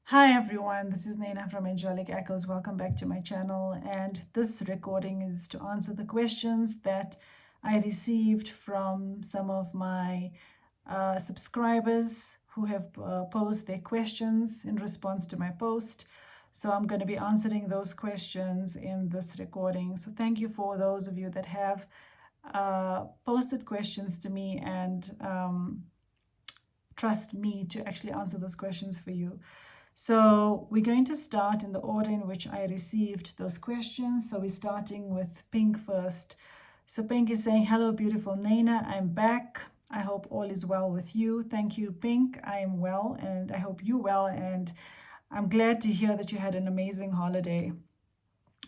Hi everyone, this is Beena from Angelic Echoes. Welcome back to my channel, and this recording is to answer the questions that I received from some of my subscribers who have posed their questions in response to my post. So I'm going to be answering those questions in this recording. So thank you for those of you that have posted questions to me and trust me to actually answer those questions for you. So we're going to start in the order in which I received those questions. So we're starting with Pink first. So Pink is saying, hello, beautiful Beena. I'm back. I hope all is well with you. Thank you, Pink. I am well, and I hope you well. And I'm glad to hear that you had an amazing holiday.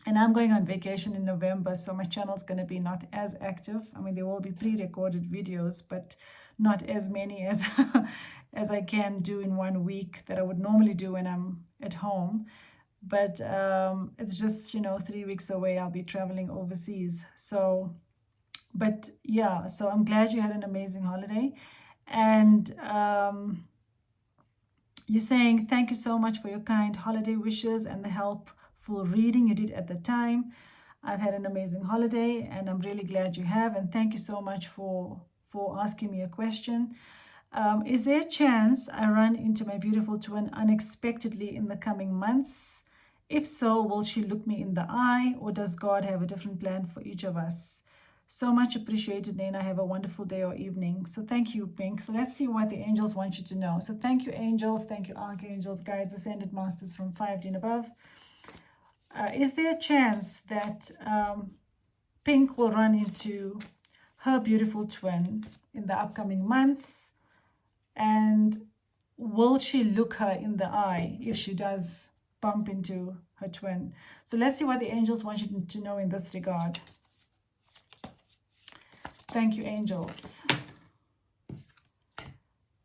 And I'm going on vacation in November, so my channel is going to be not as active. I mean, there will be pre-recorded videos, but not as many as as I can do in 1 week that I would normally do when I'm at home. But it's just, 3 weeks away. I'll be traveling overseas. So, but yeah, so I'm glad you had an amazing holiday. And you're saying, thank you so much for your kind holiday wishes and the helpful reading you did at the time. I've had an amazing holiday and I'm really glad you have. And thank you so much for asking me a question. Is there a chance I run into my beautiful twin unexpectedly in the coming months? If so, will she look me in the eye, or does God have a different plan for each of us? So much appreciated, Beena. Have a wonderful day or evening. So thank you, Pink. So let's see what the angels want you to know. So thank you, angels. Thank you, archangels, guides, ascended masters from 5D and above. Is there a chance that Pink will run into her beautiful twin in the upcoming months? And will she look her in the eye if she does bump into her twin? So let's see what the angels want you to know in this regard. Thank you, angels.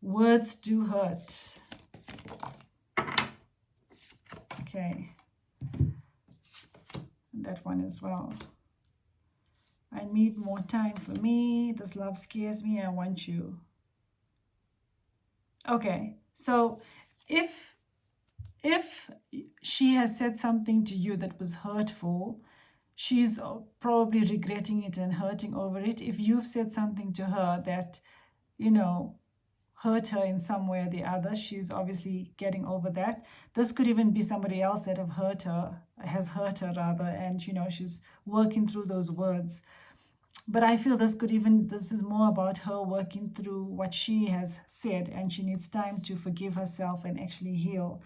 Words do hurt. Okay. That one as well. I need more time for me. This love scares me. I want you. Okay, so if she has said something to you that was hurtful, she's probably regretting it and hurting over it. If you've said something to her that, hurt her in some way or the other, she's obviously getting over that. This could even be somebody else that has hurt her rather, and she's working through those words. But I feel this is more about her working through what she has said, and she needs time to forgive herself and actually heal.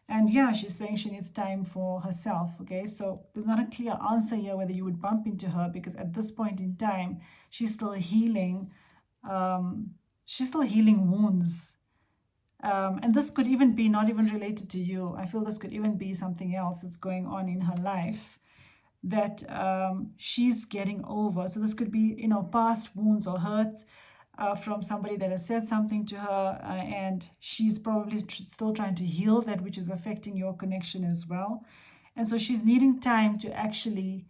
And yeah, she's saying she needs time for herself. Okay, so there's not a clear answer here whether you would bump into her, because at this point in time, she's still healing. She's still healing wounds. And this could even be not even related to you. I feel this could even be something else that's going on in her life that she's getting over. So this could be, past wounds or hurt from somebody that has said something to her, and she's probably still trying to heal that which is affecting your connection as well. And so she's needing time to actually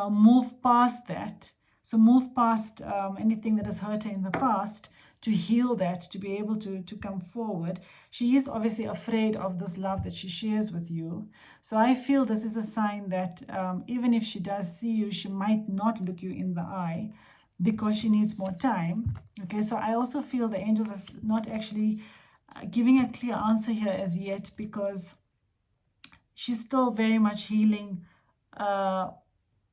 move past that. So move past anything that has hurt her in the past, to heal that, to be able to come forward. She is obviously afraid of this love that she shares with you. So I feel this is a sign that even if she does see you, she might not look you in the eye because she needs more time. Okay, so I also feel the angels are not actually giving a clear answer here as yet, because she's still very much healing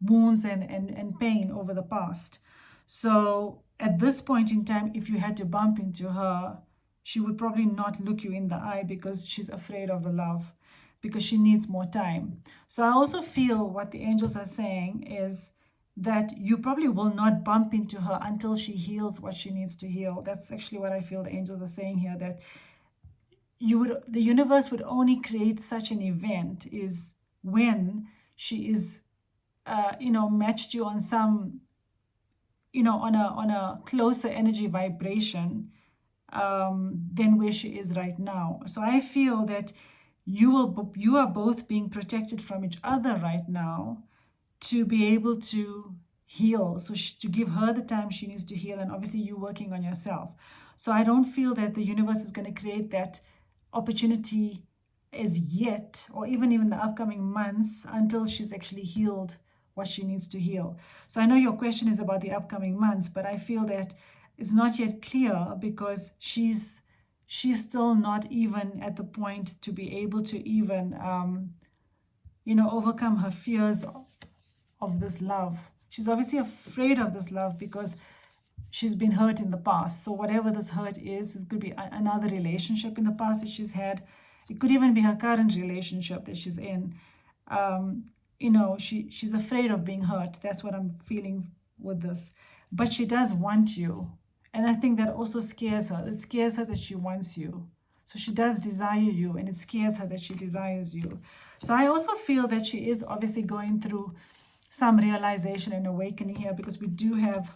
wounds and pain over the past. So at this point in time, if you had to bump into her, she would probably not look you in the eye because she's afraid of the love, because she needs more time. So I also feel what the angels are saying is that you probably will not bump into her until she heals what she needs to heal. That's actually what I feel the angels are saying here, that the universe would only create such an event is when she is matched you on some, on a closer energy vibration than where she is right now. So I feel that you are both being protected from each other right now to be able to heal. So to give her the time she needs to heal, and obviously you working on yourself. So I don't feel that the universe is going to create that opportunity as yet, or even the upcoming months, until she's actually healed what she needs to heal. So I know your question is about the upcoming months, but I feel that it's not yet clear because she's still not even at the point to be able to even overcome her fears of this love. She's obviously afraid of this love because she's been hurt in the past. So whatever this hurt is, it could be another relationship in the past that she's had. It could even be her current relationship that she's in. She's afraid of being hurt. That's what I'm feeling with this. But she does want you. And I think that also scares her. It scares her that she wants you. So she does desire you, and it scares her that she desires you. So I also feel that she is obviously going through some realization and awakening here, because we do have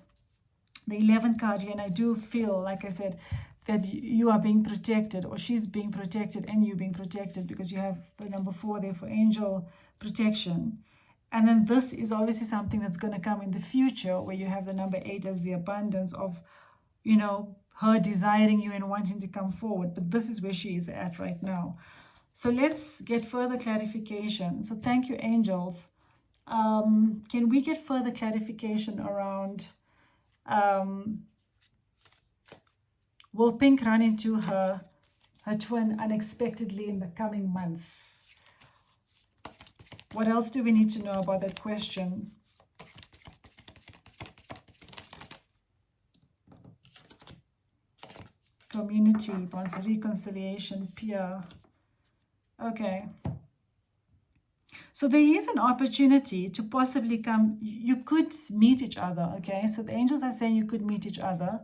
the 11th card here, and I do feel, like I said, that you are being protected, or she's being protected and you being protected, because you have the number 4 there for angel protection. And then this is obviously something that's going to come in the future, where you have the number 8 as the abundance of, her desiring you and wanting to come forward. But this is where she is at right now. So let's get further clarification. So thank you, angels. Can we get further clarification around, will Pink run into her twin unexpectedly in the coming months? What else do we need to know about that question? Community, bond for reconciliation, peer. Okay. So there is an opportunity to possibly come, you could meet each other, okay? So the angels are saying you could meet each other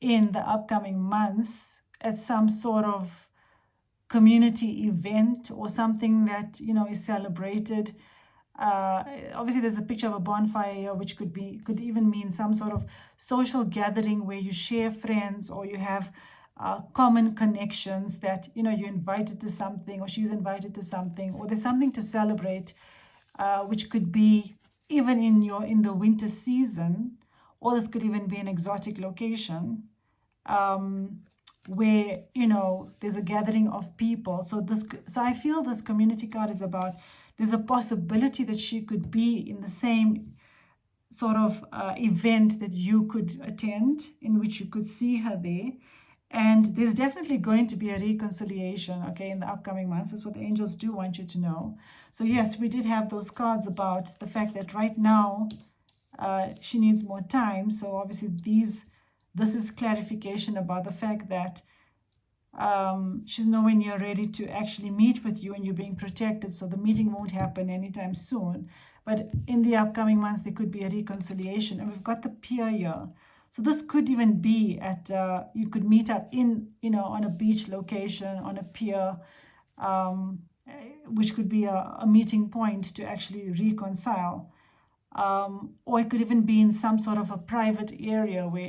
in the upcoming months at some sort of community event or something that, is celebrated. Obviously there's a picture of a bonfire here, which could even mean some sort of social gathering where you share friends, or you have common connections that you're invited to something, or she's invited to something, or there's something to celebrate, which could be even in the winter season, or this could even be an exotic location where there's a gathering of people. So I feel this community card is about, there's a possibility that she could be in the same sort of event that you could attend, in which you could see her there. And there's definitely going to be a reconciliation, okay, in the upcoming months. That's what the angels do want you to know. So yes, we did have those cards about the fact that right now she needs more time. So obviously this is clarification about the fact that she's nowhere near ready to actually meet with you, and you're being protected. So the meeting won't happen anytime soon. But in the upcoming months, there could be a reconciliation. And we've got the pier here. So this could even be at, you could meet up on a beach location, on a pier, which could be a meeting point to actually reconcile. Or it could even be in some sort of a private area where,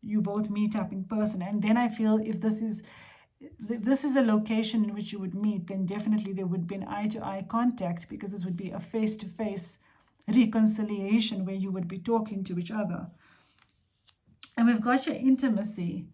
you both meet up in person. And then I feel if this is a location in which you would meet, then definitely there would be an eye-to-eye contact, because this would be a face-to-face reconciliation where you would be talking to each other. And we've got your intimacy.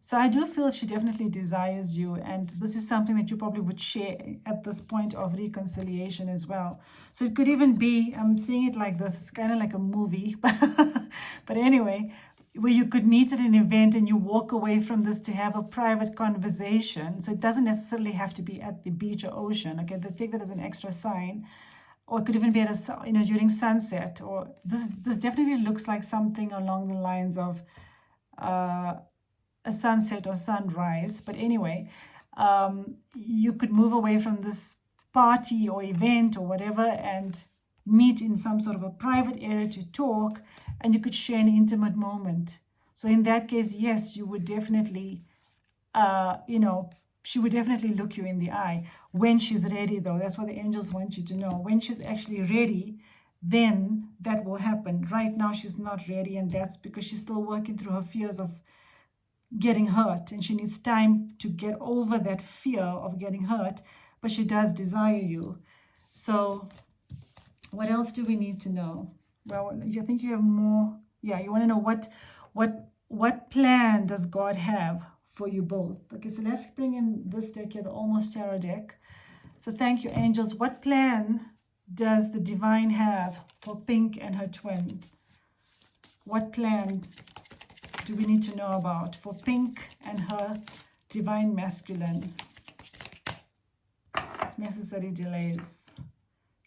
So I do feel she definitely desires you, and this is something that you probably would share at this point of reconciliation as well. So it could even be, I'm seeing it like this, it's kind of like a movie, but anyway, where you could meet at an event and you walk away from this to have a private conversation. So it doesn't necessarily have to be at the beach or ocean, okay? They take that as an extra sign. Or it could even be at during sunset. Or this definitely looks like something along the lines of a sunset or sunrise. But anyway, you could move away from this party or event or whatever and meet in some sort of a private area to talk, and you could share an intimate moment. So in that case, yes, you would definitely, she would definitely look you in the eye when she's ready, though. That's what the angels want you to know. When she's actually ready, then that will happen. Right now, she's not ready, and that's because she's still working through her fears of getting hurt, and she needs time to get over that fear of getting hurt, but she does desire you. So what else do we need to know? Well, I think you have more. Yeah, you want to know what plan does God have for you both. Okay, so let's bring in this deck here, the Almost Tarot deck. So thank you, angels. What plan does the divine have for Pink and her twin? What plan do we need to know about for Pink and her divine masculine? Necessary delays,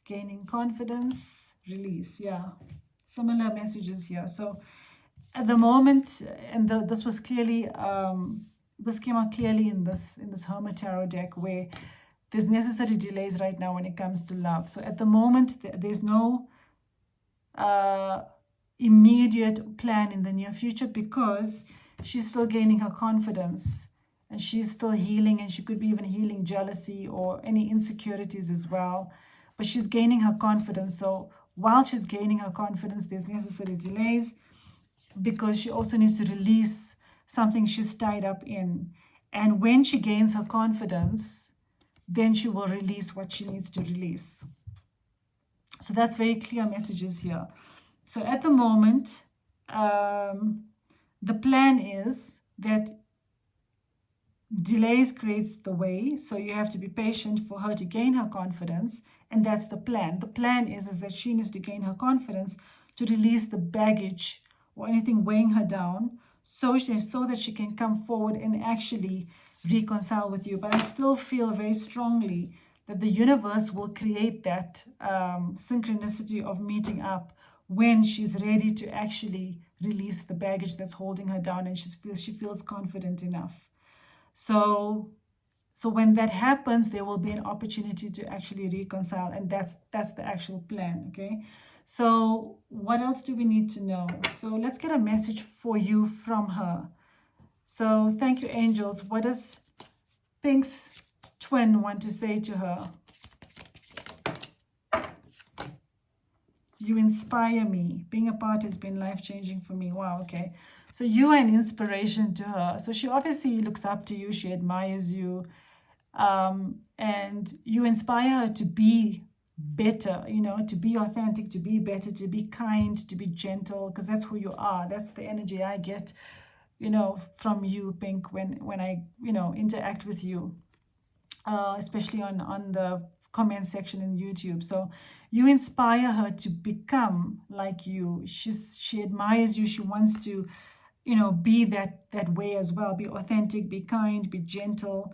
gaining confidence, release. Yeah, similar messages here. So at the moment, and this was clearly, this came out clearly in this Hermit Tarot deck, where there's necessary delays right now when it comes to love. So at the moment, there's no immediate plan in the near future, because she's still gaining her confidence and she's still healing, and she could be even healing jealousy or any insecurities as well. But she's gaining her confidence. So while she's gaining her confidence, there's necessary delays, because she also needs to release something she's tied up in. And when she gains her confidence, then she will release what she needs to release. So that's very clear messages here. So at the moment, the plan is that delays creates the way. So you have to be patient for her to gain her confidence. And that's the plan. The plan is that she needs to gain her confidence to release the baggage or anything weighing her down, so that she can come forward and actually reconcile with you. But I still feel very strongly that the universe will create that synchronicity of meeting up when she's ready to actually release the baggage that's holding her down, and she feels confident enough. So when that happens, there will be an opportunity to actually reconcile, and that's the actual plan. Okay. So what else do we need to know? So let's get a message for you from her. So thank you, angels. What does Pink's twin want to say to her? You inspire me. Being apart has been life-changing for me. Wow, okay. So you are an inspiration to her. So she obviously looks up to you. She admires you. And you inspire her to be better, to be authentic, to be better, to be kind, to be gentle, because that's who you are. That's the energy I get, from you, Pink, when I, interact with you, especially on the comment section in YouTube. So you inspire her to become like you. She admires you. She wants to, be that way as well. Be authentic, be kind, be gentle,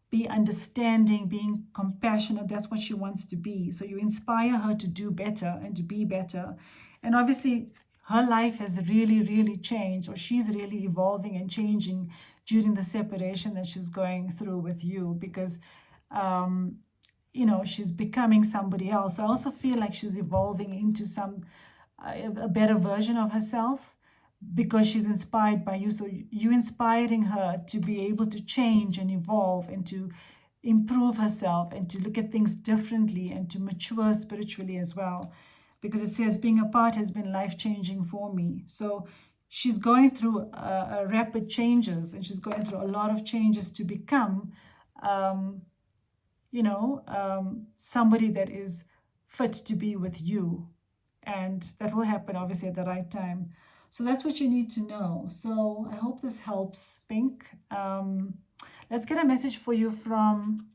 be understanding, being compassionate. That's what she wants to be. So you inspire her to do better and to be better. And obviously, her life has really, really changed, or she's really evolving and changing during the separation that she's going through with you, because, she's becoming somebody else. I also feel like she's evolving into a better version of herself, because she's inspired by you. So you inspiring her to be able to change and evolve and to improve herself and to look at things differently and to mature spiritually as well, because it says being apart has been life-changing for me. So she's going through rapid changes, and she's going through a lot of changes to become somebody that is fit to be with you, and that will happen obviously at the right time. So that's what you need to know. So I hope this helps, Pink. Let's get a message for you from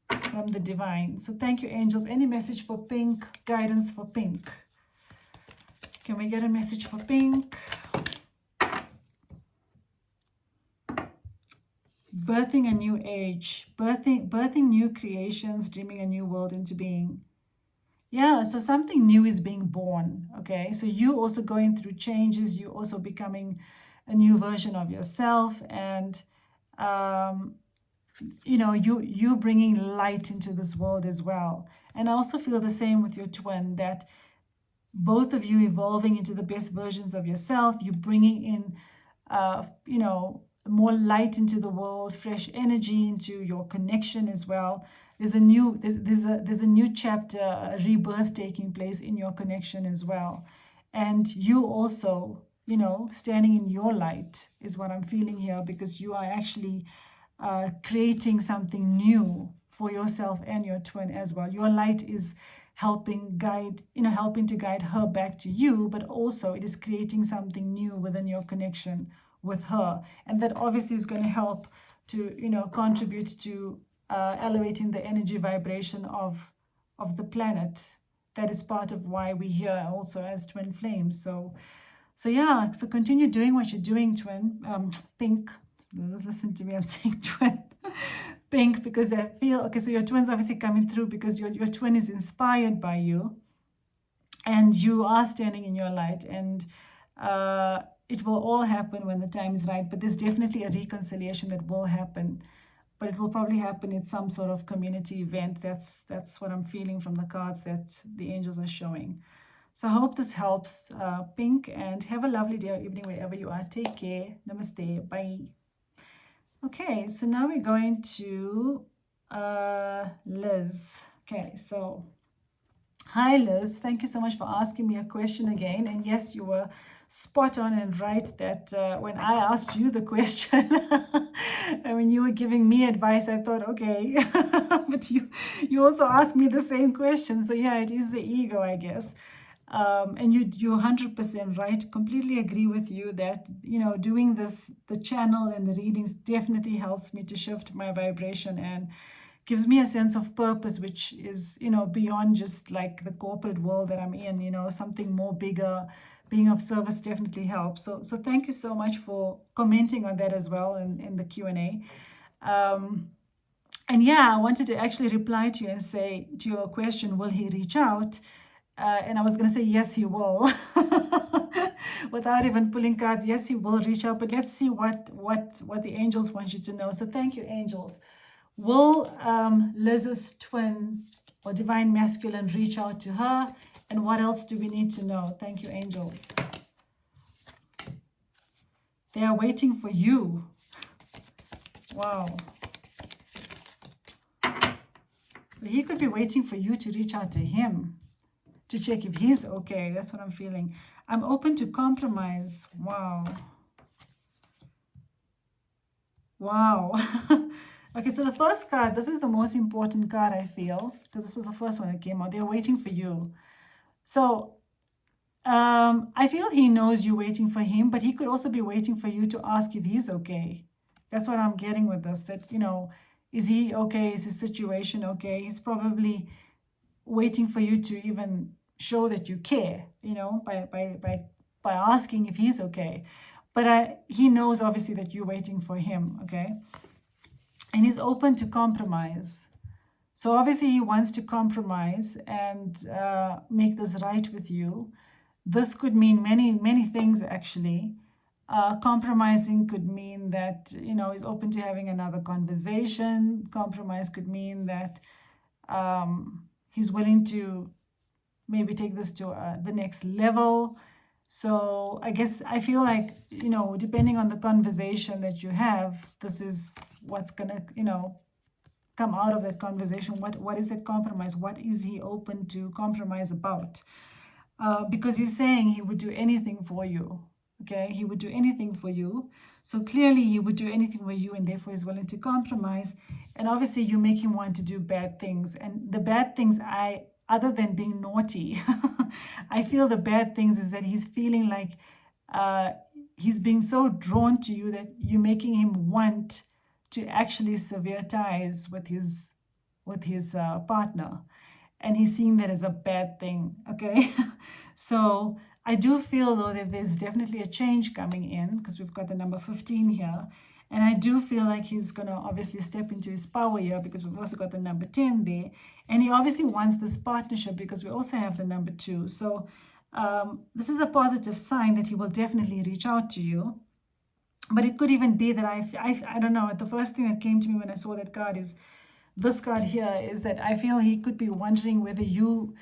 the divine. So thank you, angels. Any message for Pink? Guidance for Pink. Can we get a message for Pink? Birthing a new age, birthing new creations, dreaming a new world into being. Yeah, so something new is being born, okay? So you also going through changes, you also becoming a new version of yourself, and, you bringing light into this world as well. And I also feel the same with your twin, that both of you evolving into the best versions of yourself, you bringing in, more light into the world, fresh energy into your connection as well. There's a new chapter, a rebirth taking place in your connection as well. And you also, standing in your light is what I'm feeling here, because you are actually creating something new for yourself and your twin as well. Your light is helping to guide her back to you, but also it is creating something new within your connection with her. And that obviously is going to help to, contribute to elevating the energy vibration of the planet. That is part of why we're here also as twin flames. So yeah, so continue doing what you're doing, twin. Pink, listen to me, I'm saying twin. Pink, because I feel, okay, so your twin's obviously coming through because your twin is inspired by you and you are standing in your light, and it will all happen when the time is right. But there's definitely a reconciliation that will happen, but it will probably happen at some sort of community event. That's what I'm feeling from the cards that the angels are showing. So I hope this helps, Pink, and have a lovely day or evening wherever you are. Take care. Namaste. Bye. Okay, so now we're going to Liz. Okay, so hi, Liz. Thank you so much for asking me a question again. And yes, you were spot on and right that when I asked you the question, and when you were giving me advice, I thought, okay, but you also asked me the same question. So yeah, it is the ego, I guess. And you're 100% right. Completely agree with you that, doing this, the channel and the readings definitely helps me to shift my vibration and gives me a sense of purpose, which is, beyond just like the corporate world that I'm in, something more bigger. Being of service definitely helps. So thank you so much for commenting on that as well in the Q&A. And yeah, I wanted to actually reply to you and say to your question, will he reach out? And I was going to say, yes, he will. Without even pulling cards, yes, he will reach out. But let's see what the angels want you to know. So thank you, angels. Will Liz's twin or divine masculine reach out to her? And what else do we need to know? Thank you, angels. They are waiting for you. Wow. So he could be waiting for you to reach out to him, to check if he's okay. That's what I'm feeling. I'm open to compromise. Wow. Wow. Okay, so the first card, this is the most important card, I feel, because this was the first one that came out. They're waiting for you. So I feel he knows you're waiting for him, but he could also be waiting for you to ask if he's okay. That's what I'm getting with this, that, is he okay? Is his situation okay? He's probably waiting for you to even show that you care, by asking if he's okay. But he knows obviously that you're waiting for him, okay? And he's open to compromise. So obviously he wants to compromise and make this right with you. This could mean many things, actually. Compromising could mean that, he's open to having another conversation. Compromise could mean that he's willing to maybe take this to the next level. So I feel like, depending on the conversation that you have, this is what's gonna, come out of that conversation. What is that compromise? What is he open to compromise about? Because he's saying he would do anything for you. Okay, he would do anything for you. So clearly he would do anything for you, and therefore he's willing to compromise. And obviously you make him want to do bad things. And the bad things, other than being naughty, I feel the bad things is that he's feeling like he's being so drawn to you that you're making him want to actually sever ties with his partner. And he's seeing that as a bad thing, okay? So I do feel, though, that there's definitely a change coming in, because we've got the number 15 here. And I do feel like he's going to obviously step into his power here, because we've also got the number 10 there. And he obviously wants this partnership, because we also have the number 2. So this is a positive sign that he will definitely reach out to you. But it could even be that I don't know, the first thing that came to me when I saw that card is, this card here, is that I feel he could be wondering whether you,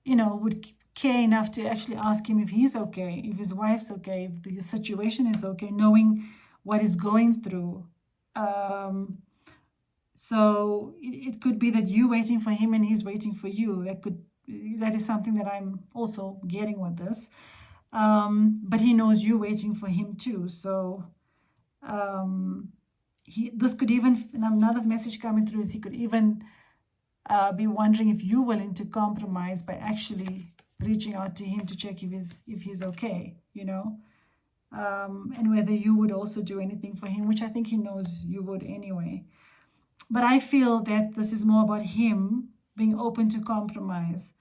would care enough to actually ask him if he's okay, if his wife's okay, if the situation is okay, knowing what he's going through. So it could be that you're waiting for him and he's waiting for you. That is something that I'm also getting with this. But he knows you're waiting for him too. So this could even, and another message coming through is he could even be wondering if you're willing to compromise by actually reaching out to him to check if he's okay, and whether you would also do anything for him, which I think he knows you would anyway. But I feel that this is more about him being open to compromise,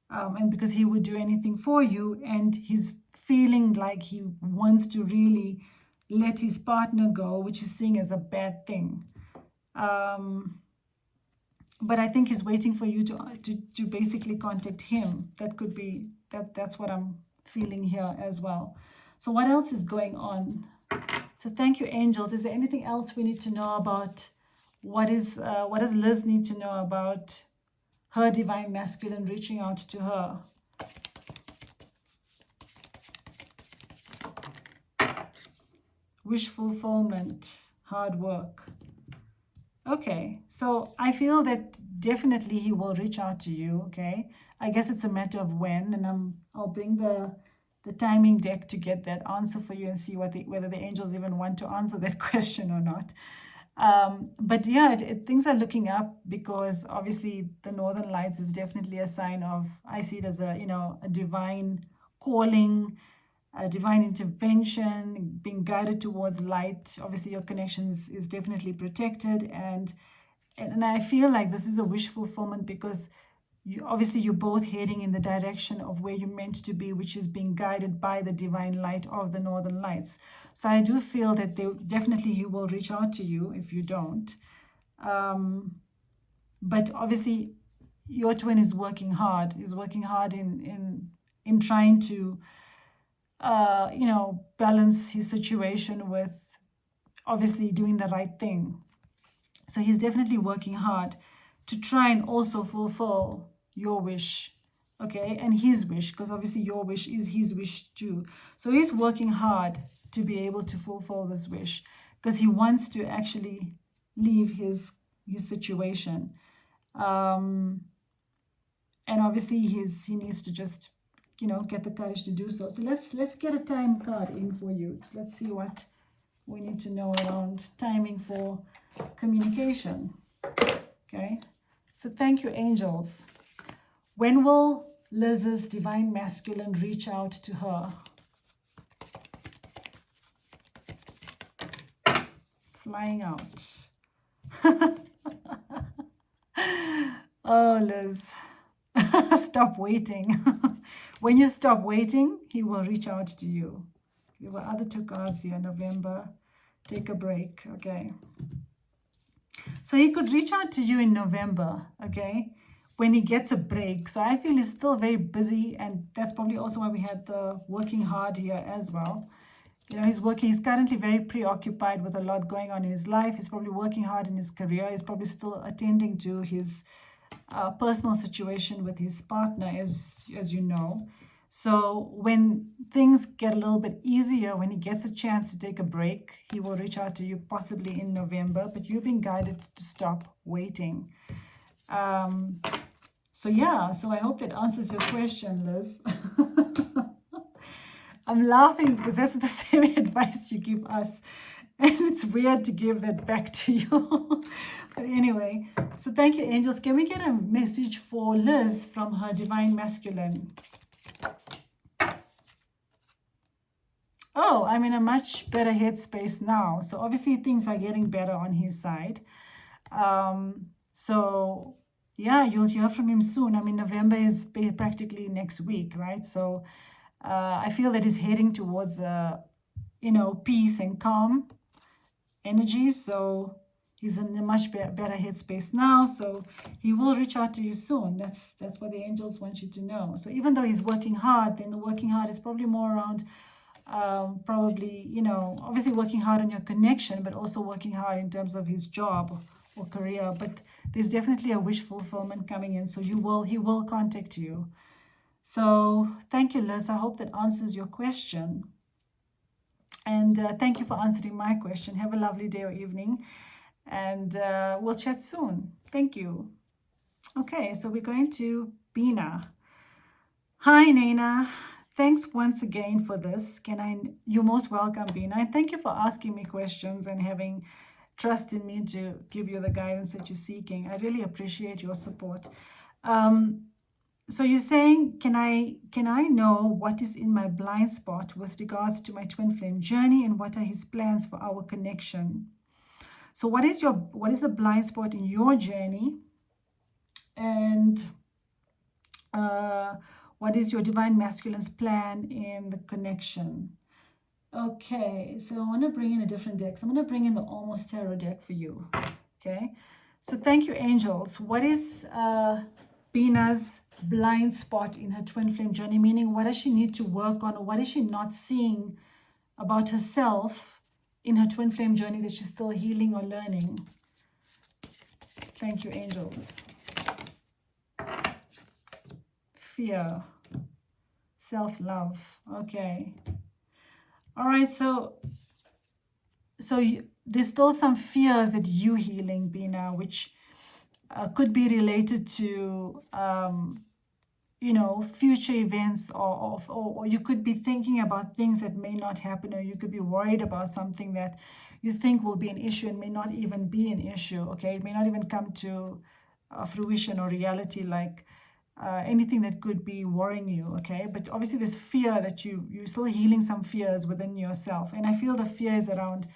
and because he would do anything for you, and he's feeling like he wants to really let his partner go, which is seen as a bad thing. But I think he's waiting for you to basically contact him. That could be that's what I'm feeling here as well. So what else is going on? So thank you, angels. Is there anything else we need to know about what does Liz need to know about her divine masculine reaching out to her? Wish fulfillment, hard work. Okay, so I feel that definitely he will reach out to you, okay? I guess it's a matter of when, and I'll bring the timing deck to get that answer for you and see whether the angels even want to answer that question or not. But yeah, things are looking up, because obviously the Northern Lights is definitely a sign of, I see it as a, a divine calling, a divine intervention, being guided towards light. Obviously your connection is definitely protected, and I feel like this is a wish fulfillment, because you're both heading in the direction of where you're meant to be, which is being guided by the divine light of the Northern Lights. So I do feel that he will reach out to you if you don't. But obviously your twin is working hard, in trying to balance his situation with obviously doing the right thing. So he's definitely working hard to try and also fulfill your wish, okay, and his wish, because obviously your wish is his wish too. So he's working hard to be able to fulfill this wish, because he wants to actually leave his situation. And obviously he needs to just get the courage to do so. So let's get a time card in for you. Let's see what we need to know around timing for communication. Okay, so thank you, angels. When will Liz's divine masculine reach out to her? Flying out. Oh, Liz. Stop waiting. When you stop waiting, he will reach out to you. There were other two cards here. November. Take a break. Okay. So he could reach out to you in November, okay, when he gets a break. So I feel he's still very busy, and that's probably also why we had the working hard here as well. He's currently very preoccupied with a lot going on in his life. He's probably working hard in his career. He's probably still attending to his personal situation with his partner, as you know. So when things get a little bit easier, when he gets a chance to take a break, he will reach out to you possibly in November, but you've been guided to stop waiting. So I hope that answers your question, Liz. I'm laughing because that's the same advice you give us. And it's weird to give that back to you. But anyway, so thank you, angels. Can we get a message for Liz from her divine masculine? Oh, I'm in a much better headspace now. So obviously things are getting better on his side. So yeah, you'll hear from him soon. I mean, November is practically next week, right? So I feel that he's heading towards peace and calm energy. So he's in a much better headspace now. So he will reach out to you soon. That's what the angels want you to know. So even though he's working hard, then the working hard is probably more around obviously working hard on your connection, but also working hard in terms of his job or career. But there's definitely a wish fulfillment coming in. So he will contact you. So thank you, Liz. I hope that answers your question. And thank you for answering my question. Have a lovely day or evening. And we'll chat soon. Thank you. Okay, so we're going to Beena. Hi, Nana. Thanks once again for this. You're most welcome, Beena. And thank you for asking me questions and having trust in me to give you the guidance that you're seeking. I really appreciate your support. So you're saying, can I know what is in my blind spot with regards to my twin flame journey, and what are his plans for our connection? So what is the blind spot in your journey, and uh, what is your divine masculine's plan in the connection? Okay, so I want to bring in a different deck. So I'm going to bring in the Almost Tarot deck for you. Okay, so thank you, angels. What is Beena's blind spot in her twin flame journey? Meaning, what does she need to work on, or what is she not seeing about herself in her twin flame journey that she's still healing or learning? Thank you, angels. Fear, self-love. Okay. All right, so there's still some fears that you healing, Beena, which could be related to future events, or you could be thinking about things that may not happen, or you could be worried about something that you think will be an issue and may not even be an issue. Okay, it may not even come to fruition or reality, like anything that could be worrying you. Okay, but obviously there's fear that you're still healing some fears within yourself, and I feel the fear is around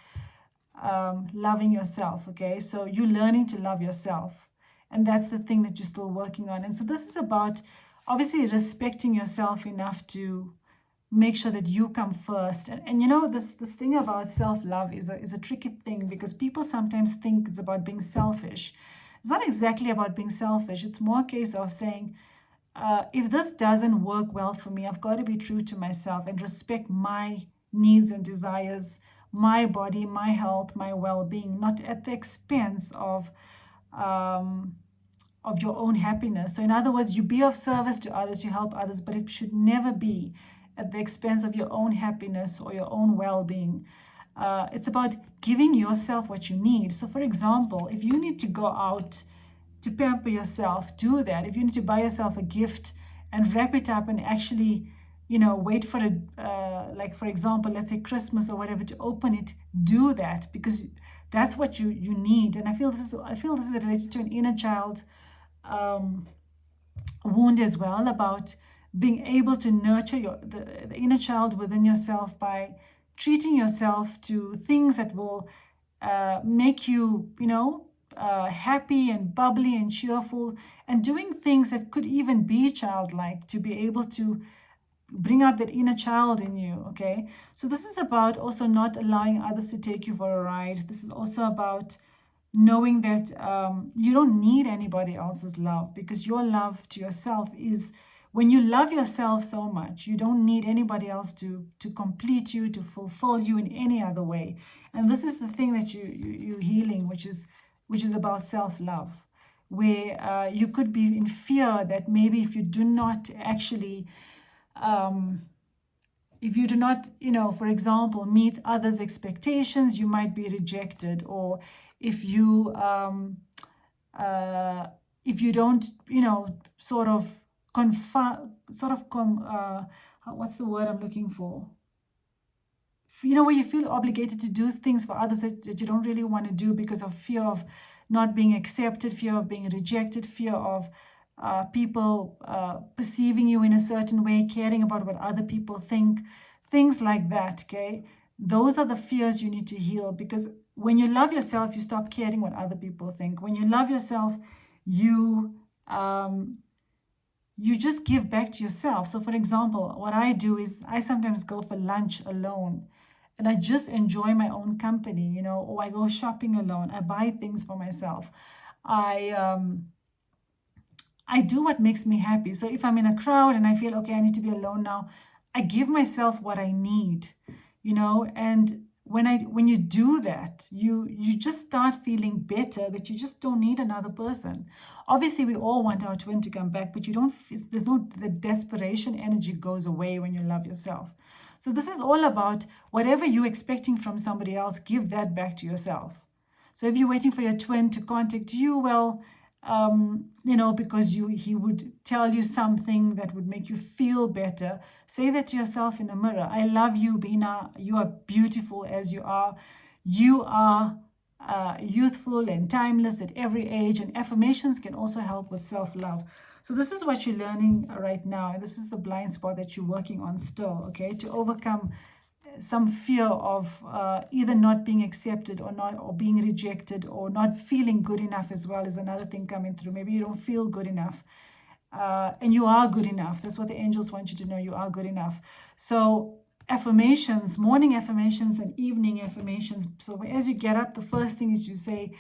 loving yourself. Okay, so you're learning to love yourself, and that's the thing that you're still working on. And so this is about obviously respecting yourself enough to make sure that you come first. And this thing about self-love is a tricky thing, because people sometimes think it's about being selfish. It's not exactly about being selfish. It's more a case of saying, if this doesn't work well for me, I've got to be true to myself and respect my needs and desires, my body, my health, my well-being, not at the expense of your own happiness. So in other words, you be of service to others, you help others, but it should never be at the expense of your own happiness or your own well-being. It's about giving yourself what you need. So for example, if you need to go out to pamper yourself, do that. If you need to buy yourself a gift and wrap it up and actually, wait for it, like for example, let's say Christmas or whatever, to open it, do that, because that's what you need. And I feel this is related to an inner child wound as well, about being able to nurture the inner child within yourself by treating yourself to things that will make you, happy and bubbly and cheerful, and doing things that could even be childlike, to be able to bring out that inner child in you. Okay, so this is about also not allowing others to take you for a ride. This is also about knowing that you don't need anybody else's love, because your love to yourself is, when you love yourself so much, you don't need anybody else to complete you, to fulfill you in any other way. And this is the thing that you're healing, which is about self-love, where you could be in fear that maybe if you do not actually if you do not, for example, meet others' expectations, you might be rejected. Or if you don't, sort of what's the word I'm looking for? Where you feel obligated to do things for others that you don't really want to do, because of fear of not being accepted, fear of being rejected, fear of people perceiving you in a certain way, caring about what other people think, things like that. Okay, those are the fears you need to heal, because when you love yourself, you stop caring what other people think. When you love yourself, you just give back to yourself. So for example, what I do is I sometimes go for lunch alone, and I just enjoy my own company, or I go shopping alone. I buy things for myself. I do what makes me happy. So if I'm in a crowd and I feel, okay, I need to be alone now, I give myself what I need, and when you do that, you just start feeling better, that you just don't need another person. Obviously, we all want our twin to come back, but the desperation energy goes away when you love yourself. So this is all about whatever you're expecting from somebody else, give that back to yourself. So if you're waiting for your twin to contact you, well, because he would tell you something that would make you feel better, say that to yourself in the mirror. I love you, Beena. You are beautiful as you are. You are youthful and timeless at every age. And affirmations can also help with self-love. So this is what you're learning right now, and this is the blind spot that you're working on still, okay, to overcome some fear of either not being accepted or being rejected, or not feeling good enough as well is another thing coming through. Maybe you don't feel good enough, and you are good enough. That's what the angels want you to know. You are good enough. So affirmations, morning affirmations and evening affirmations. So as you get up, the first thing is you say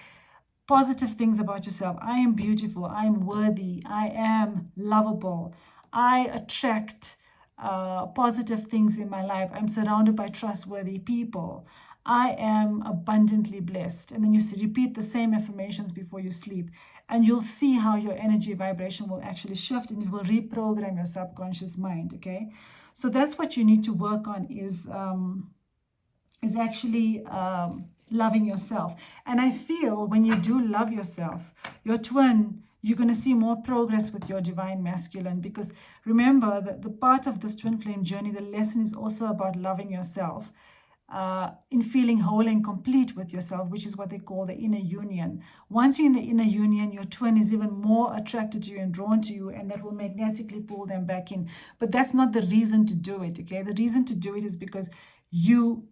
positive things about yourself. I am beautiful. I am worthy. I am lovable. I attract positive things in my life. I'm surrounded by trustworthy people. I am abundantly blessed. And then you repeat the same affirmations before you sleep. And you'll see how your energy vibration will actually shift, and it will reprogram your subconscious mind, okay? So that's what you need to work on, is actually loving yourself. And I feel when you do love yourself, your twin, you're going to see more progress with your divine masculine, because remember that the part of this twin flame journey, the lesson is also about loving yourself, in feeling whole and complete with yourself, which is what they call the inner union. Once you're in the inner union, your twin is even more attracted to you and drawn to you, and that will magnetically pull them back in. But that's not the reason to do it, okay? The reason to do it is because you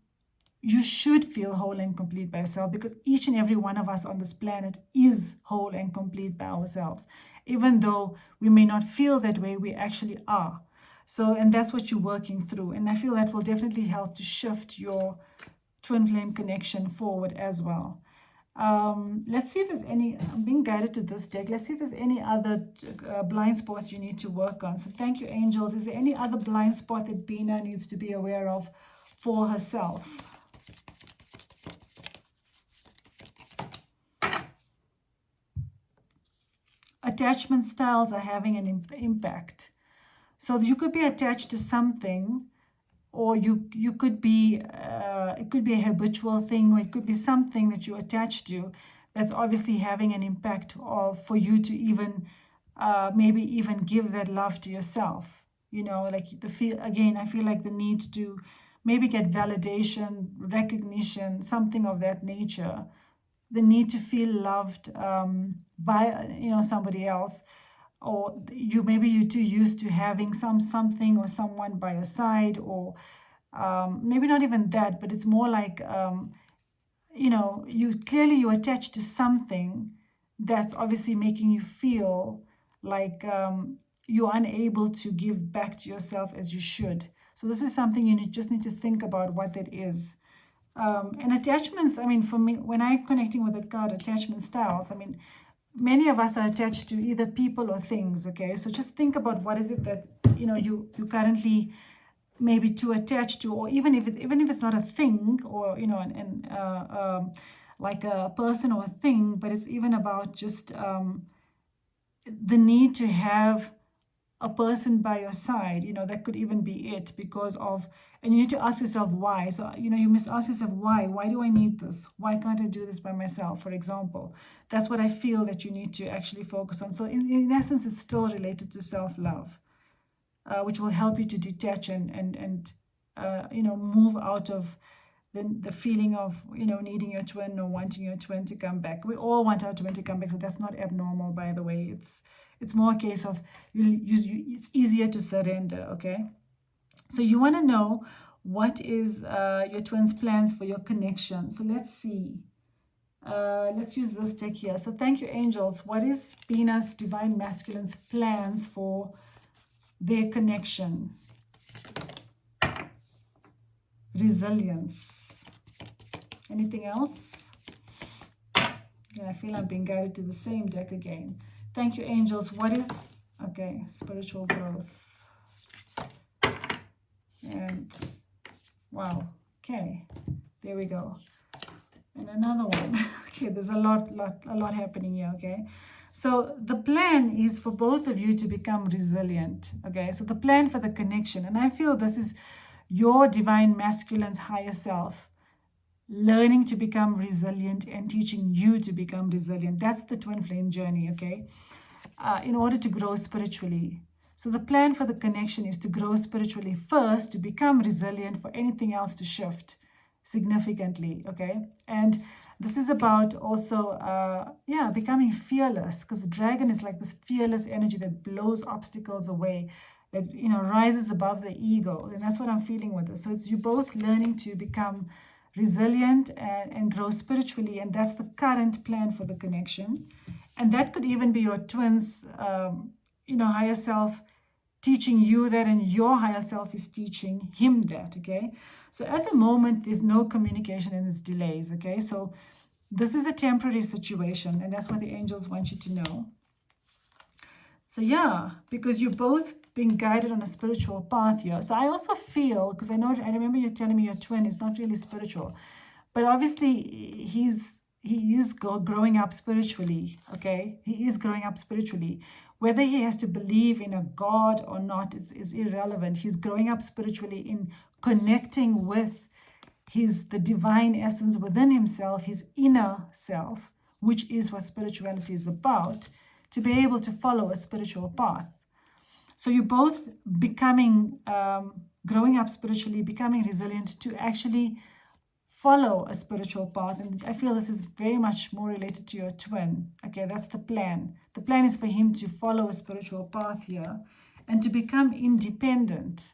should feel whole and complete by yourself, because each and every one of us on this planet is whole and complete by ourselves. Even though we may not feel that way, we actually are. So, and that's what you're working through. And I feel that will definitely help to shift your twin flame connection forward as well. Let's see if there's any, I'm being guided to this deck. Let's see if there's any other blind spots you need to work on. So thank you, angels. Is there any other blind spot that Beena needs to be aware of for herself? Attachment styles are having an impact. So you could be attached to something, or you could be, it could be a habitual thing, or it could be something that you're attached to that's obviously having an impact for you to even, maybe even give that love to yourself. You know, like I feel like the need to maybe get validation, recognition, something of that nature. The need to feel loved by somebody else, or maybe you're too used to having something or someone by your side, or maybe not even that, but it's more like you're attached to something that's obviously making you feel like you're unable to give back to yourself as you should. So this is something you just need to think about what that is. And attachments, I mean, for me, when I'm connecting with that card, attachment styles, I mean, many of us are attached to either people or things, okay? So just think about what is it that, you currently maybe too attached to, or even if it's not a thing, or, like a person or a thing, but it's even about just the need to have a person by your side, that could even be it, because of, and you need to ask yourself why. So, you must ask yourself why do I need this? Why can't I do this by myself, for example? That's what I feel that you need to actually focus on. So in essence, it's still related to self-love, which will help you to detach and move out of the feeling of, needing your twin or wanting your twin to come back. We all want our twin to come back, so that's not abnormal, by the way. It's more a case of it's easier to surrender, okay? So you want to know what is your twin's plans for your connection. So let's see. Let's use this deck here. So thank you, angels. What is Beena's divine masculine's plans for their connection? Resilience. Anything else? Yeah, I feel I'm being guided to the same deck again. Thank you, angels. What is, okay, spiritual growth. And, wow, okay, there we go. And another one. Okay, there's a lot happening here, okay? So the plan is for both of you to become resilient, okay? So the plan for the connection, and I feel this is your divine masculine's higher self learning to become resilient and teaching you to become resilient. That's the twin flame journey, okay? In order to grow spiritually. So the plan for the connection is to grow spiritually first, to become resilient for anything else to shift significantly, okay? And This is about also, becoming fearless, because the dragon is like this fearless energy that blows obstacles away, that, rises above the ego. And that's what I'm feeling with this. So it's you both learning to become resilient and grow spiritually. And that's the current plan for the connection. And that could even be your twins, higher self teaching you that, and your higher self is teaching him that, okay? So at the moment, there's no communication and there's delays, okay? So this is a temporary situation, and that's what the angels want you to know. So yeah, because you're both being guided on a spiritual path here. So I also feel, because I remember you telling me your twin is not really spiritual, but obviously he is growing up spiritually, okay? He is growing up spiritually. Whether he has to believe in a God or not is irrelevant. He's growing up spiritually in connecting with the divine essence within himself, his inner self, which is what spirituality is about, to be able to follow a spiritual path. So you're both becoming, growing up spiritually, becoming resilient to actually follow a spiritual path. And I feel this is very much more related to your twin. Okay, that's the plan. The plan is for him to follow a spiritual path here and to become independent.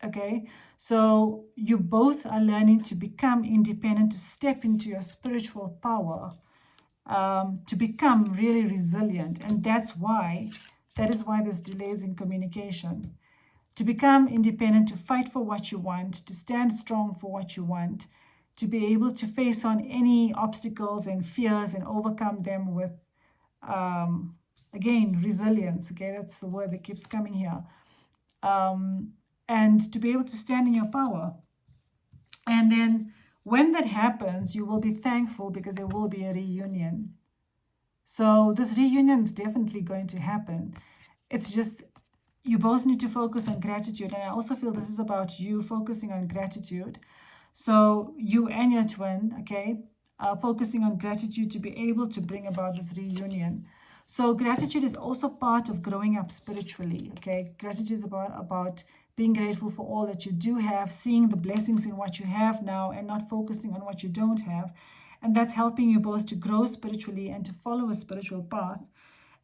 Okay, so you both are learning to become independent, to step into your spiritual power, to become really resilient. And that is why there's delays in communication. To become independent, to fight for what you want, to stand strong for what you want, to be able to face on any obstacles and fears and overcome them with, again, resilience. Okay, that's the word that keeps coming here. And to be able to stand in your power. And then when that happens, you will be thankful because there will be a reunion. So this reunion is definitely going to happen. It's just, you both need to focus on gratitude. And I also feel this is about you focusing on gratitude. So you and your twin, okay, focusing on gratitude to be able to bring about this reunion. So gratitude is also part of growing up spiritually, okay? Gratitude is about being grateful for all that you do have, seeing the blessings in what you have now and not focusing on what you don't have. And that's helping you both to grow spiritually and to follow a spiritual path.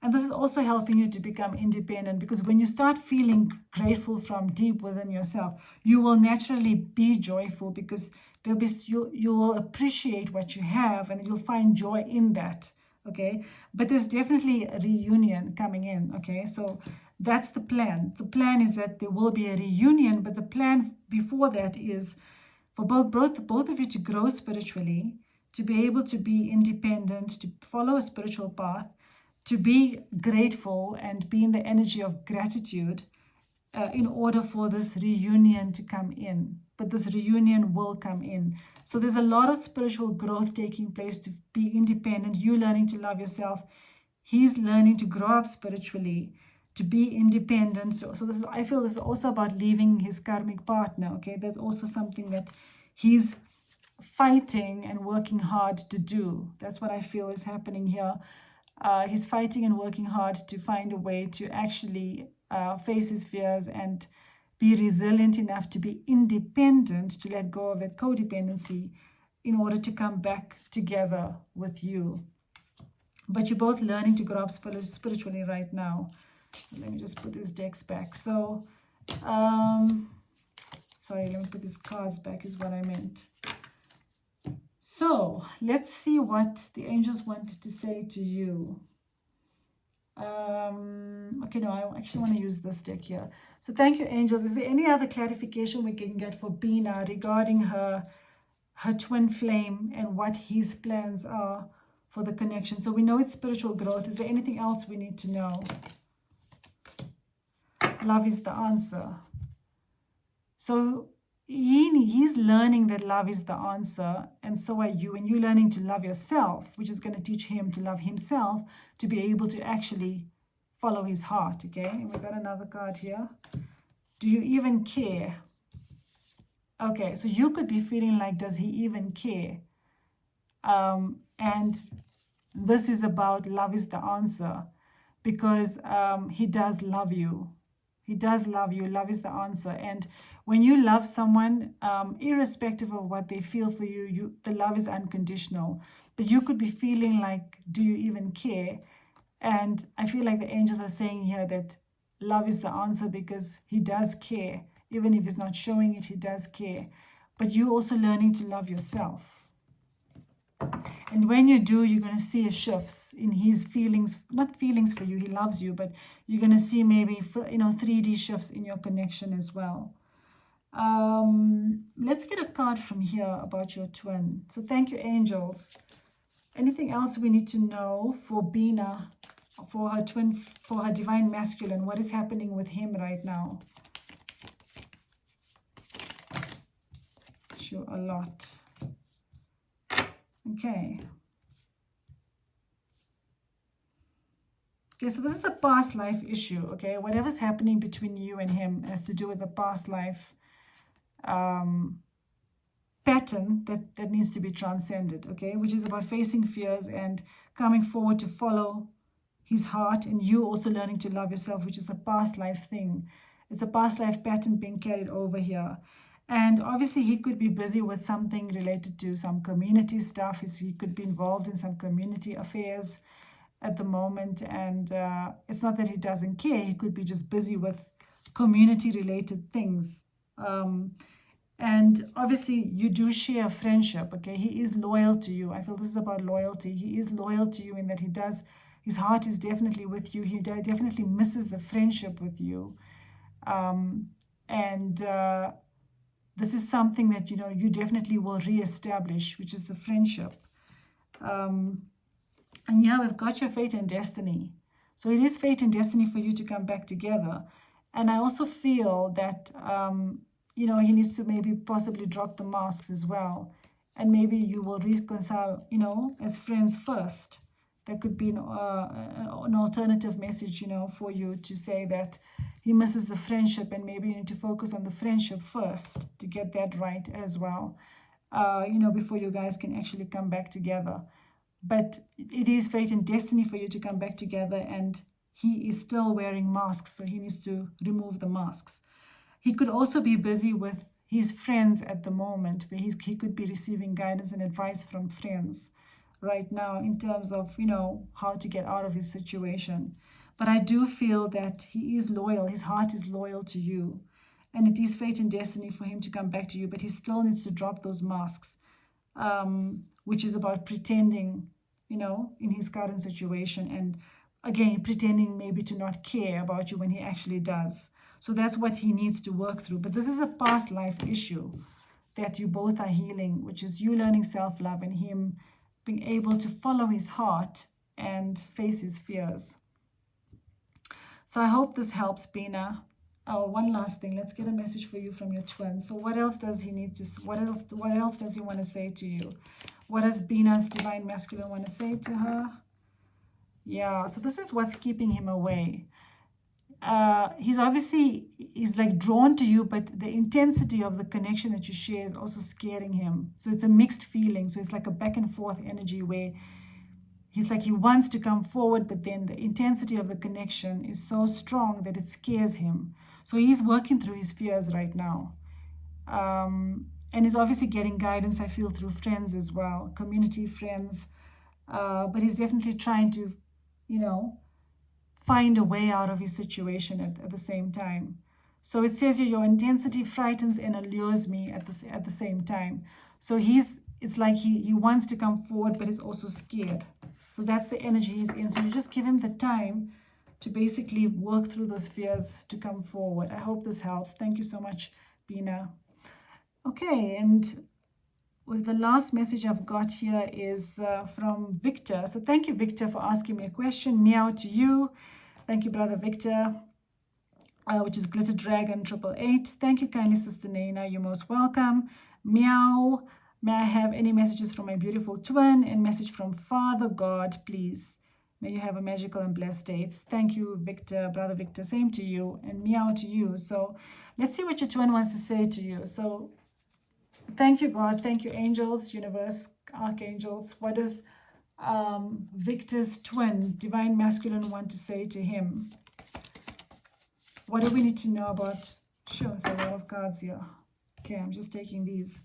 And this is also helping you to become independent, because when you start feeling grateful from deep within yourself, you will naturally be joyful, because you will appreciate what you have and you'll find joy in that. Okay, but there's definitely a reunion coming in. Okay, so that's the plan. The plan is that there will be a reunion, but the plan before that is for both of you to grow spiritually, to be able to be independent, to follow a spiritual path, to be grateful and be in the energy of gratitude, in order for this reunion to come in. But this reunion will come in. So there's a lot of spiritual growth taking place to be independent. You learning to love yourself. He's learning to grow up spiritually, to be independent. So this is, I feel this is also about leaving his karmic partner. Okay, that's also something that he's fighting and working hard to do. That's what I feel is happening here. He's fighting and working hard to find a way to actually face his fears and be resilient enough to be independent, to let go of that codependency in order to come back together with you. But you're both learning to grow up spiritually right now. So let me just put these decks back. So, sorry, let me put these cards back is what I meant. So let's see what the angels wanted to say to you. Okay, no, I actually want to use this deck here. So thank you, angels. Is there any other clarification we can get for Beena regarding her twin flame and what his plans are for the connection? So we know it's spiritual growth. Is there anything else we need to know? Love is the answer. So he's learning that love is the answer, and so are you. And you're learning to love yourself, which is going to teach him to love himself, to be able to actually follow his heart. Okay, and we've got another card here. Do you even care? Okay, so you could be feeling like, does he even care? And this is about love is the answer, because he does love you. He does love you. Love is the answer. And when you love someone, irrespective of what they feel for you, the love is unconditional. But you could be feeling like, do you even care? And I feel like the angels are saying here that love is the answer because he does care. Even if he's not showing it, he does care. But you're also learning to love yourself. And when you do, you're going to see shifts in his feelings, not feelings for you, he loves you, but you're going to see maybe, 3D shifts in your connection as well. Let's get a card from here about your twin. So thank you, angels. Anything else we need to know for Beena, for her twin, for her divine masculine? What is happening with him right now? Sure, a lot. Okay. Okay, so this is a past life issue, okay? Whatever's happening between you and him has to do with the past life pattern that needs to be transcended, okay? Which is about facing fears and coming forward to follow his heart, and you also learning to love yourself, which is a past life thing. It's a past life pattern being carried over here. And obviously he could be busy with something related to some community stuff. He could be involved in some community affairs at the moment. And it's not that he doesn't care. He could be just busy with community related things. And obviously you do share a friendship, okay? He is loyal to you. I feel this is about loyalty. He is loyal to you in that his heart is definitely with you. He definitely misses the friendship with you. This is something that, you definitely will reestablish, which is the friendship. And yeah, we've got your fate and destiny. So it is fate and destiny for you to come back together. And I also feel that, he needs to maybe possibly drop the masks as well. And maybe you will reconcile, as friends first. That could be an alternative message, for you to say that he misses the friendship, and maybe you need to focus on the friendship first to get that right as well, before you guys can actually come back together. But it is fate and destiny for you to come back together, and he is still wearing masks, so he needs to remove the masks. He could also be busy with his friends at the moment, where he could be receiving guidance and advice from friends right now in terms of, how to get out of his situation. But I do feel that he is loyal. His heart is loyal to you. And it is fate and destiny for him to come back to you, but he still needs to drop those masks, which is about pretending, in his current situation. And again, pretending maybe to not care about you when he actually does. So that's what he needs to work through. But this is a past life issue that you both are healing, which is you learning self-love and him being able to follow his heart and face his fears. So I hope this helps, Beena. Oh, one last thing. Let's get a message for you from your twin. So what else does he need to? What else does he want to say to you? What does Beena's divine masculine want to say to her? Yeah. So this is what's keeping him away. He's like drawn to you, but the intensity of the connection that you share is also scaring him. So it's a mixed feeling. So it's like a back and forth energy where he's like he wants to come forward, but then the intensity of the connection is so strong that it scares him. So he's working through his fears right now. And he's obviously getting guidance, I feel, through friends as well, community friends. But he's definitely trying to, find a way out of his situation at the same time. So it says here, your intensity frightens and allures me at the same time. So it's like he wants to come forward, but he's also scared. So that's the energy he's in. So you just give him the time to basically work through those fears to come forward. I hope this helps. Thank you so much, Beena. Okay, and with the last message I've got here is from Viktor. So thank you, Viktor, for asking me a question. Meow to you. Thank you, brother Viktor, which is Glitter Dragon 888. Thank you kindly, Sister Naina. You're most welcome. Meow. May I have any messages from my beautiful twin and message from Father God, please? May you have a magical and blessed day. Thank you, Viktor, brother Viktor. Same to you, and meow to you. So let's see what your twin wants to say to you. So thank you, God. Thank you, angels, universe, archangels. What does Viktor's twin, divine masculine, want to say to him? What do we need to know about? Sure, there's a lot of cards here. Okay, I'm just taking these.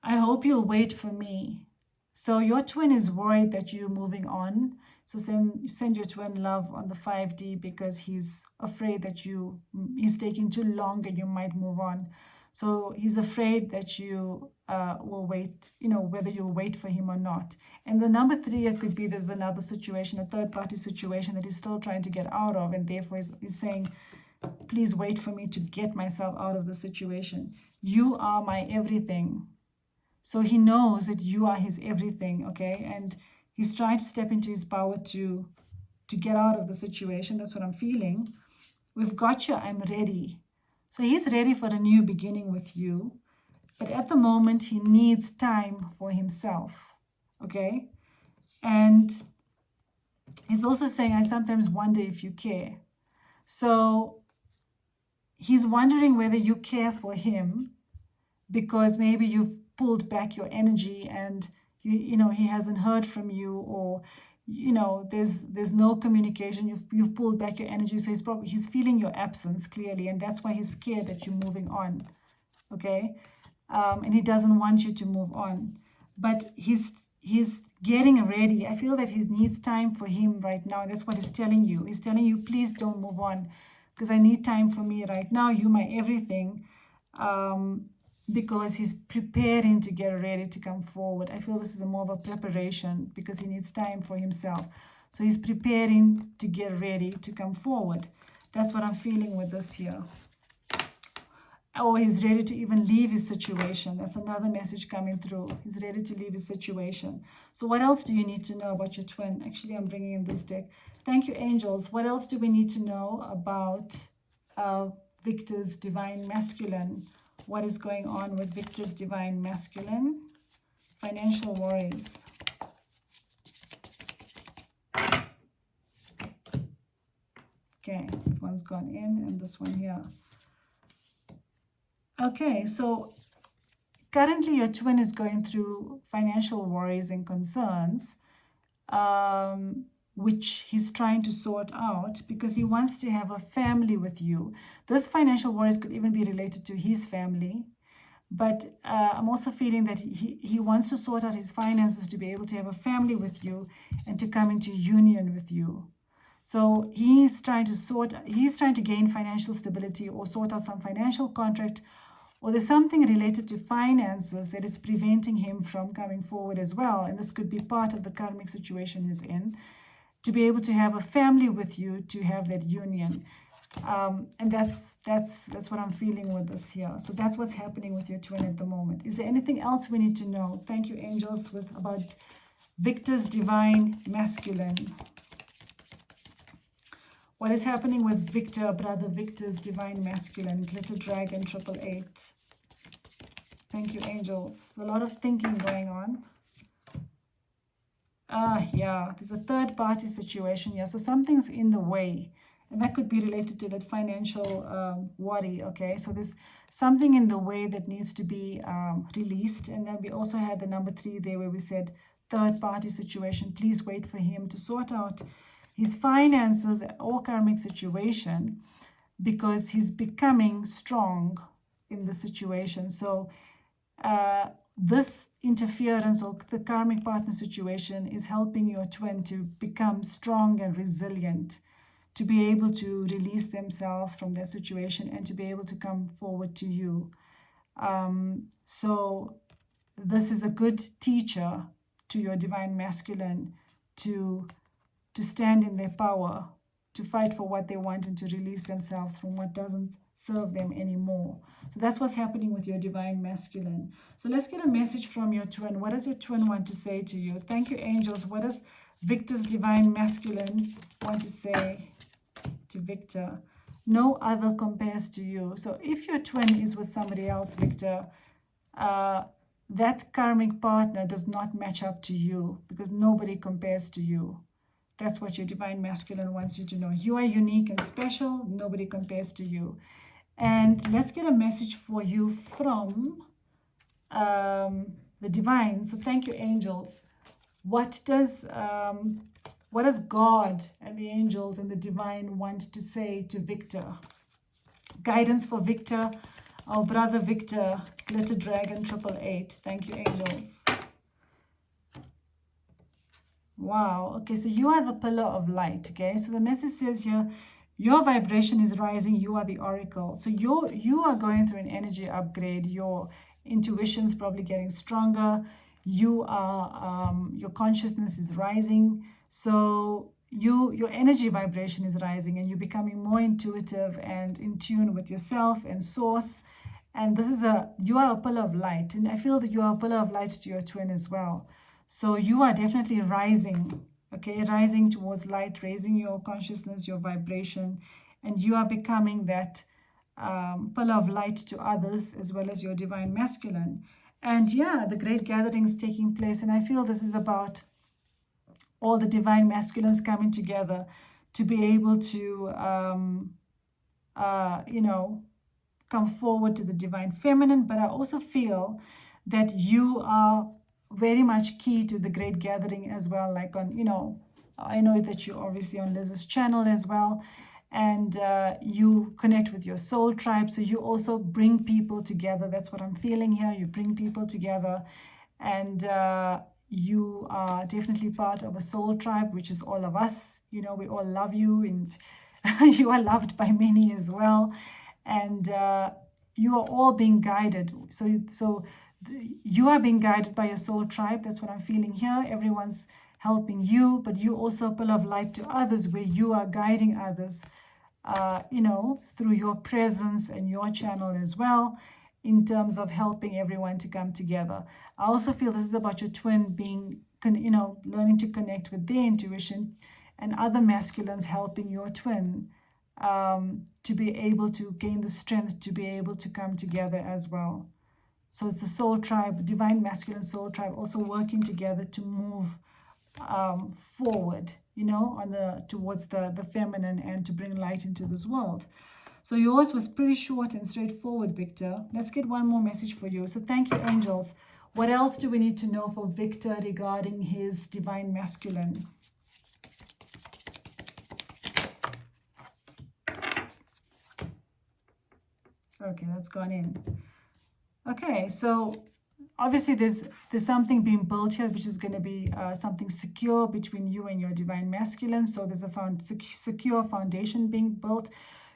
I hope you'll wait for me. So your twin is worried that you're moving on. So send your twin love on the 5D because he's afraid that he's taking too long and you might move on. So he's afraid that you will wait, whether you'll wait for him or not. And the number 3, it could be there's another situation, a third party situation that he's still trying to get out of. And therefore he's saying, please wait for me to get myself out of the situation. You are my everything. So he knows that you are his everything, okay? And he's trying to step into his power to get out of the situation. That's what I'm feeling. We've got you, I'm ready. So he's ready for a new beginning with you. But at the moment, he needs time for himself, okay? And he's also saying, I sometimes wonder if you care. So he's wondering whether you care for him because maybe you've pulled back your energy and he hasn't heard from you, or there's no communication. You've pulled back your energy, so he's feeling your absence clearly, and that's why he's scared that you're moving on, okay? And he doesn't want you to move on, but he's getting ready. I feel that he needs time for him right now. That's what he's telling you. He's telling you, please don't move on because I need time for me right now. You're my everything. Because he's preparing to get ready to come forward. I feel this is more of a preparation because he needs time for himself. So he's preparing to get ready to come forward. That's what I'm feeling with this here. Or he's ready to even leave his situation. That's another message coming through. He's ready to leave his situation. So what else do you need to know about your twin? Actually, I'm bringing in this deck. Thank you, angels. What else do we need to know about Victor's divine masculine? What is going on with Victor's divine masculine? Financial worries. Okay, this one's gone in and this one here. Okay, so currently your twin is going through financial worries and concerns, which he's trying to sort out because he wants to have a family with you. This financial worries could even be related to his family. But I'm also feeling that he wants to sort out his finances to be able to have a family with you and to come into union with you. So he's trying to gain financial stability or sort out some financial contract, or there's something related to finances that is preventing him from coming forward as well. And this could be part of the karmic situation he's in, to be able to have a family with you, to have that union. And that's what I'm feeling with this here. So that's what's happening with your twin at the moment. Is there anything else we need to know? Thank you, angels, about Victor's divine masculine. What is happening with Victor, brother Victor's divine masculine? Glitter Dragon 888. Thank you, angels. A lot of thinking going on. Yeah, there's a third party situation here. So something's in the way. And that could be related to that financial worry, okay? So there's something in the way that needs to be released. And then we also had the number 3 there where we said third party situation. Please wait for him to sort out his finances or karmic situation because he's becoming strong in the situation. So this interference or the karmic partner situation is helping your twin to become strong and resilient, to be able to release themselves from their situation and to be able to come forward to you. So this is a good teacher to your divine masculine to stand in their power, to fight for what they want and to release themselves from what doesn't serve them anymore. So that's what's happening with your divine masculine. So let's get a message from your twin. What does your twin want to say to you? Thank you, angels. What does Victor's divine masculine want to say to Victor? No other compares to you. So if your twin is with somebody else, Victor, that karmic partner does not match up to you because nobody compares to you. That's what your divine masculine wants you to know. You are unique and special. Nobody compares to you. And let's get a message for you from the divine. So thank you, angels. What does God and the angels and the divine want to say to Viktor. Guidance for Viktor, our brother Viktor, Glitter Dragon 888. Thank you, angels. Wow. Okay, so you are the pillar of light. Okay, so the message says here, your vibration is rising. You are the oracle. So you are going through an energy upgrade. Your intuition's probably getting stronger. You are your consciousness is rising. So your energy vibration is rising, and you're becoming more intuitive and in tune with yourself and source. And this is you are a pillar of light, and I feel that you are a pillar of light to your twin as well. So you are definitely rising, okay, rising towards light, raising your consciousness, your vibration, and you are becoming that pillar of light to others, as well as your divine masculine. And yeah, the great gathering is taking place, and I feel this is about all the divine masculines coming together to be able to, come forward to the divine feminine. But I also feel that you are very much key to the great gathering as well. Like on, I know that you're obviously on Liz's channel as well, and you connect with your soul tribe. So you also bring people together. That's what I'm feeling here. You bring people together, and you are definitely part of a soul tribe, which is all of us. We all love you, and you are loved by many as well. And you are all being guided. So you are being guided by your soul tribe. That's what I'm feeling here. Everyone's helping you, but you also a pillar of light to others, where you are guiding others, through your presence and your channel as well, in terms of helping everyone to come together. I also feel this is about your twin being, learning to connect with their intuition, and other masculines helping your twin to be able to gain the strength to be able to come together as well. So it's the soul tribe, divine masculine soul tribe, also working together to move forward, towards the feminine, and to bring light into this world. So yours was pretty short and straightforward, Viktor. Let's get one more message for you. So thank you, angels. What else do we need to know for Viktor regarding his divine masculine? Okay, that's gone in. Okay, so obviously there's something being built here, which is going to be something secure between you and your divine masculine. So there's a secure foundation being built.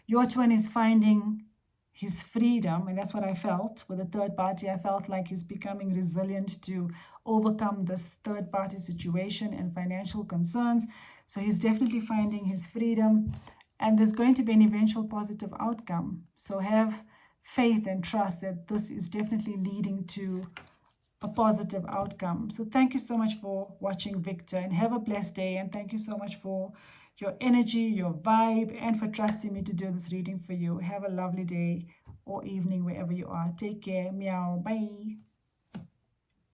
Your twin is finding his freedom, and that's what I felt with the third party. I felt like he's becoming resilient to overcome this third party situation and financial concerns. So he's definitely finding his freedom, and there's going to be an eventual positive outcome. So have faith and trust that this is definitely leading to a positive outcome. So thank you so much for watching, Viktor, and have a blessed day. And thank you so much for your energy, your vibe, and for trusting me to do this reading for you. Have a lovely day or evening wherever you are. Take care. Meow. Bye.